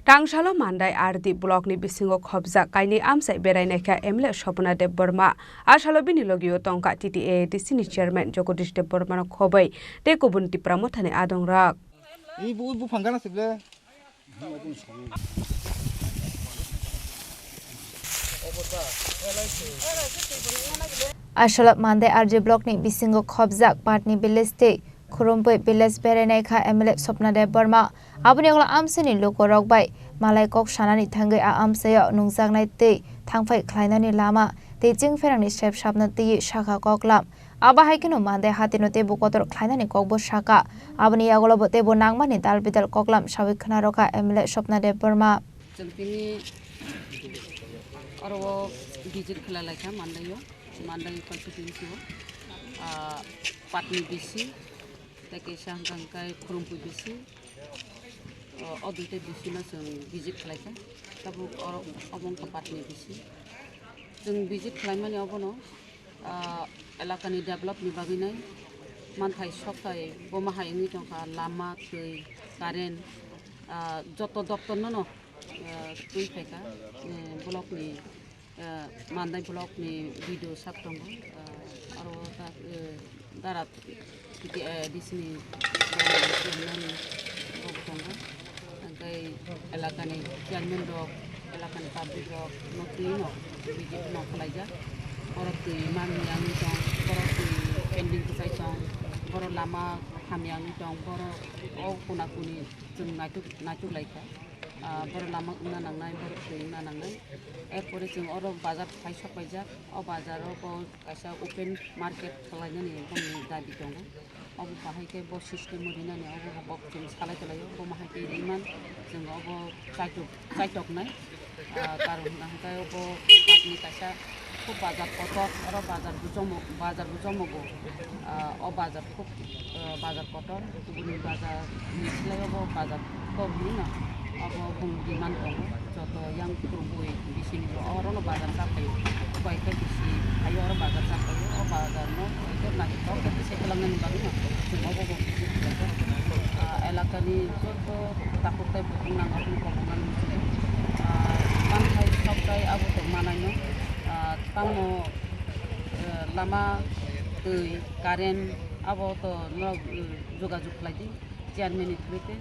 Rangsalo Mandai Ardi Block ni bisingo khobja kaini amsai berainaikha MLA Shopna Dev Burma Ashalo binilogio tongka TTA Sini Chairman Jagodish Dev Burma khobai te kubun tipramothane adongrak ibu phangana sible Ashalo Mandai Ardi Block ni bisingo khobja patni village Khurumpai village berainaikha MLA Shopna Dev Burma aboni ola amsini lokorok bai malai kok sanani thangai a amsayo nungjaknai tei thangphai khlainani lama tei jingferangni sep sapna tei shakha koklam aba haikino Mandai hatino tei bukotor khlainani kokbo shaka aboni yagolobo tei bo nangmani dalbidal koklam sawi khnaroka MLA Shopna Dev Burma jengtini oro visit khlalaicha Mandai constituency patni bisi teke sangkangkai Khurumpai bisi oduite bisi na जों visit khalaika tabu obong patni bisi जों visit khalaimani obono elakani develop ni baginai manthai sokai bomahai ngi tongka lama tei current joto doptor no tui peka block ni Mandai block ni video saptongo aro darat di sini angkai elakani chairman dok elakani public dok notrino video no khalaija borok tui mami yang tong borok tui pending kusai tong borok lama hamyang tong borok kuna kuni jeng natu laika borok lama una nangnai borok tui una nangnai erpore jeng oro bazar paisok paijak o bazar o kaisa open market khalainani boni dabi tongo obo bahaike bo system modinani obo bok jeng salai tolayo bo mahaike iman jeng obo chaitok nai karon nangkai obo patni kaisa খুব বাজার কটক আর বাজার বুজমগো ও বাজার খুব বাজার কটক গুনি বাজার মিছলাইবো বাজার কবনি না আবো বুং ডিমান দङ যত yang Khurumpai bisini অরনো বাজার সাফাই বাইকে বিসি আইও আর বাজার সাফাই ও বাজার নো এটা নাকি তো কেসে খালামনানি বাগি না অবো এলাকানি যত তাকুতাই বুংনাং আপনি কমনাং মিছলাই মানথাই সবটাই আবো তো মানাইনো tamo lama tui current abo to no jogajog khlaidi chairman itrete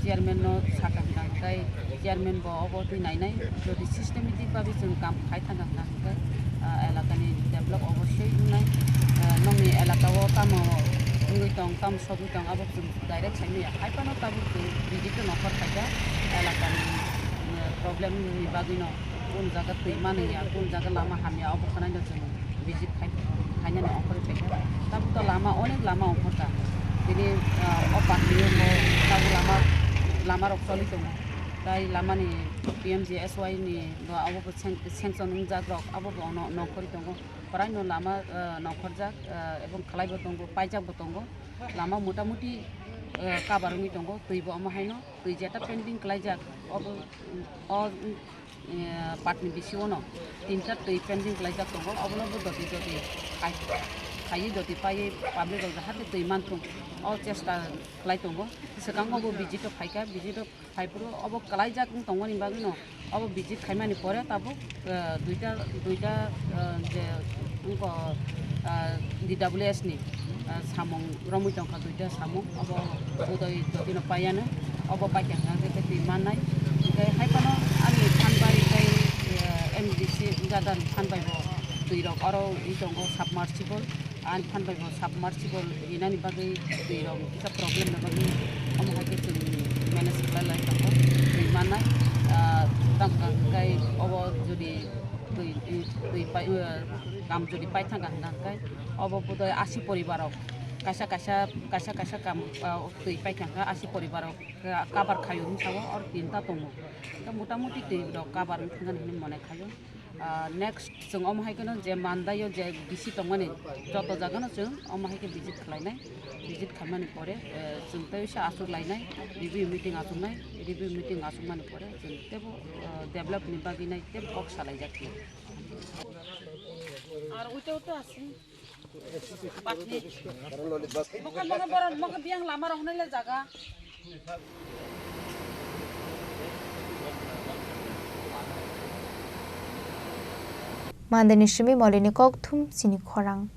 chairman no sakang kai chairman bo abo tui nainai jodi systematic babi jeng kam khai thana kai elakani develop oboshoi nai nongni elakao tamo ngui tong tam sobi tong abo direct saimi haipano tabu bijito nokor khaja elakani problem ni bagino কোন জায়গা তুই মানে কোন জায়গা লামা হামিয়া অবখানাই जों visit খাইনানি offer পেকা তাবো তো অনেক লামা অফারটা তিনি অপাতনিও তাবো লামা রকসলি দङ তাই লামানি PMGSY ni abo sanction jagrok abo নকরি দङ প্রায় ন লামা নকরজাক এবং খালাইবো দङ পাইজাকবো দङ লামা মোটামুটি কাবারনি দङ তুইবো আমাহাইনো তুই যেটা pending খালাইজাক abo patni bisiono tinta tui pending klaijak tongo obolobo doti khai doti pai public ol hate tui mantung o chesta klai tongo sekango bo bijito khaika bijito khaipuro obo klaijak tongo ni bagino obo bijit khaimani pore tabo duita je unko DWS ni samong romui tongka duita samong obo udoi doti no payana obo paikang ngake tui manai kai haipano ani thanbai kai MDC jadan thanbai bo tuirok aro itongo submersible an thanbai bo submersible inani bagai tuirok kisa problem na bagai amhake tui manage khalai tako tui manai tangkang kai obo jodi tui pai kam jodi pai thanga kai obo budai 80 poribarok kaisa kam tui pai thanga 80 poribarok kabar khayun sawo or tinta tongo ta motamuti tui rok kabar thangani hini mone khayo next जों अमहायखनो जे मान्दायो जे बिसि तंगमानि जत जागानो जों अमहायखे visit खालायनाय visit खालामनानै परे जों तैसा आसुर लायनाय रिभिउ मिटिं आसुरमानि परे जों तेबो डेभलप नि बागिनाय तेब बक्स सालायजाखि আর ওইটাও তো আছে পাটনি মকা বিয়াং লামা রহনাইলে জায়গা mandeni shimi molini kok thum sini khorang